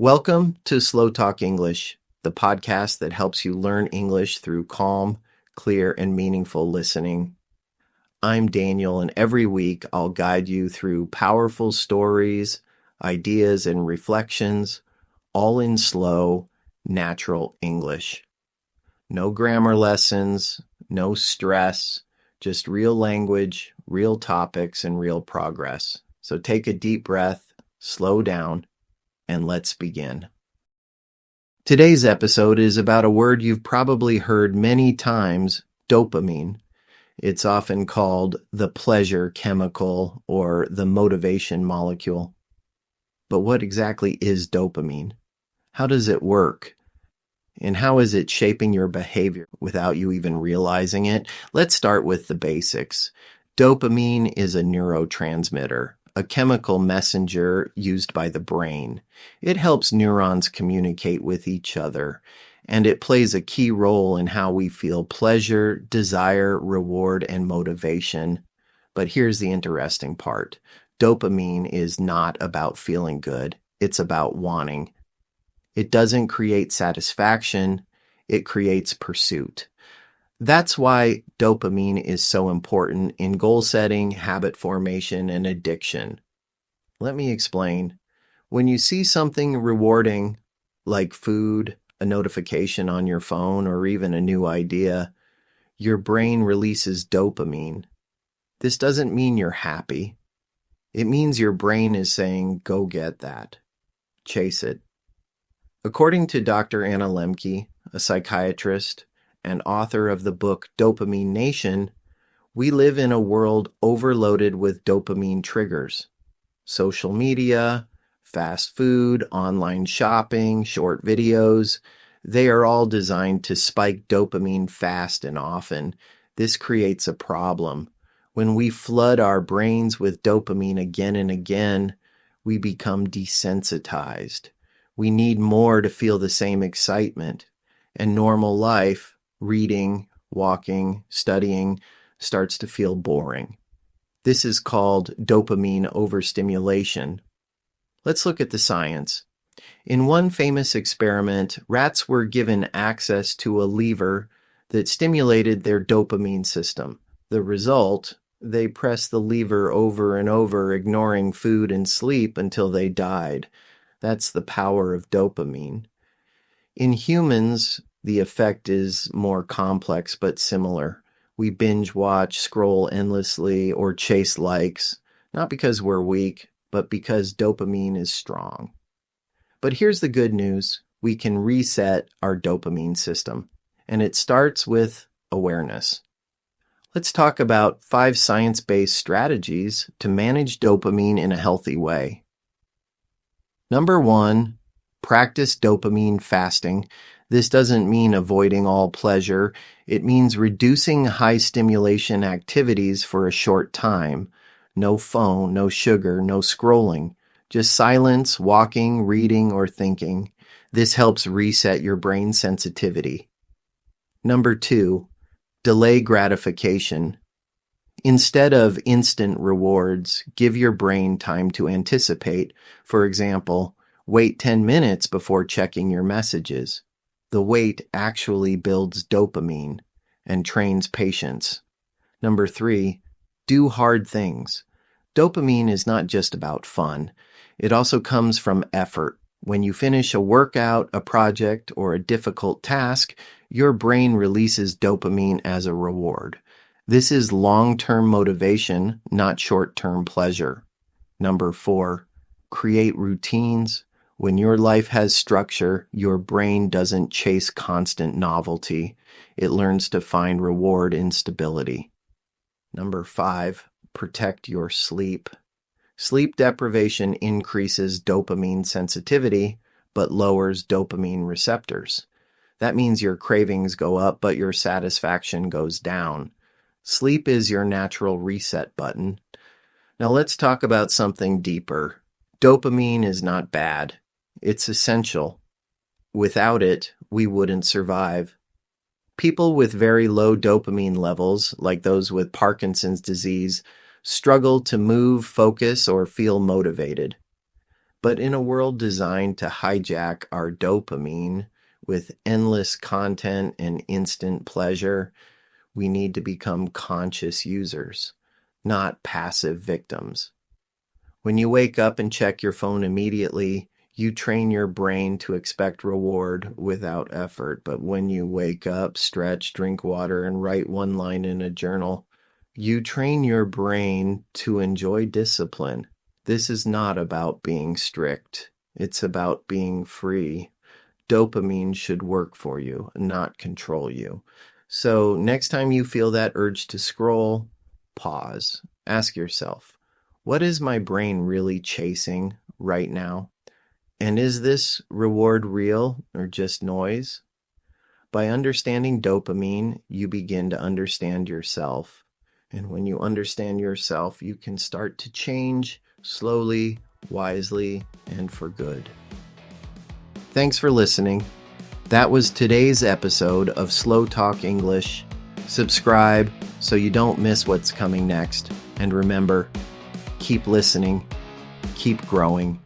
Welcome to SlowTalk English, the podcast that helps you learn English through calm, clear, and meaningful listening. I'm Daniel, and every week I'll guide you through powerful stories, ideas, and reflections, all in slow, natural English. No grammar lessons, no stress, just real language, real topics, and real progress. So take a deep breath, slow down, and let's begin. Today's episode is about a word you've probably heard many times, dopamine. It's often called the pleasure chemical or the motivation molecule. But what exactly is dopamine? How does it work? And how is it shaping your behavior without you even realizing it? Let's start with the basics. Dopamine is a neurotransmitter, a chemical messenger used by the brain. It helps neurons communicate with each other, and it plays a key role in how we feel pleasure, desire, reward, and motivation. But here's the interesting part. Dopamine is not about feeling good. It's about wanting. It doesn't create satisfaction. It creates pursuit. That's why dopamine is so important in goal setting, habit formation, and addiction. Let me explain. When you see something rewarding, like food, a notification on your phone, or even a new idea, your brain releases dopamine. This doesn't mean you're happy. It means your brain is saying, go get that. Chase it. According to Dr. Anna Lembke, a psychiatrist, and author of the book Dopamine Nation, we live in a world overloaded with dopamine triggers. Social media, fast food, online shopping, short videos, they are all designed to spike dopamine fast and often. This creates a problem. When we flood our brains with dopamine again and again, we become desensitized. We need more to feel the same excitement, and normal life, reading, walking, studying, starts to feel boring. This is called dopamine overstimulation. Let's look at the science. In one famous experiment, rats were given access to a lever that stimulated their dopamine system. The result, they pressed the lever over and over, ignoring food and sleep until they died. That's the power of dopamine. In humans, the effect is more complex but similar. We binge watch, scroll endlessly, or chase likes, not because we're weak, but because dopamine is strong. But here's the good news. We can reset our dopamine system, and it starts with awareness. Let's talk about 5 science-based strategies to manage dopamine in a healthy way. Number 1, practice dopamine fasting. This doesn't mean avoiding all pleasure. It means reducing high stimulation activities for a short time. No phone, no sugar, no scrolling. Just silence, walking, reading, or thinking. This helps reset your brain sensitivity. Number 2, delay gratification. Instead of instant rewards, give your brain time to anticipate. For example, wait 10 minutes before checking your messages. The wait actually builds dopamine and trains patience. Number 3, do hard things. Dopamine is not just about fun. It also comes from effort. When you finish a workout, a project, or a difficult task, your brain releases dopamine as a reward. This is long-term motivation, not short-term pleasure. Number 4, create routines. When your life has structure, your brain doesn't chase constant novelty. It learns to find reward in stability. Number 5, protect your sleep. Sleep deprivation increases dopamine sensitivity, but lowers dopamine receptors. That means your cravings go up, but your satisfaction goes down. Sleep is your natural reset button. Now let's talk about something deeper. Dopamine is not bad. It's essential. Without it, we wouldn't survive. People with very low dopamine levels, like those with Parkinson's disease, struggle to move, focus, or feel motivated. But in a world designed to hijack our dopamine with endless content and instant pleasure, we need to become conscious users, not passive victims. When you wake up and check your phone immediately, you train your brain to expect reward without effort. But when you wake up, stretch, drink water, and write one line in a journal, you train your brain to enjoy discipline. This is not about being strict. It's about being free. Dopamine should work for you, not control you. So next time you feel that urge to scroll, pause. Ask yourself, what is my brain really chasing right now? And is this reward real or just noise? By understanding dopamine, you begin to understand yourself. And when you understand yourself, you can start to change slowly, wisely, and for good. Thanks for listening. That was today's episode of SlowTalk English. Subscribe so you don't miss what's coming next. And remember, keep listening, keep growing,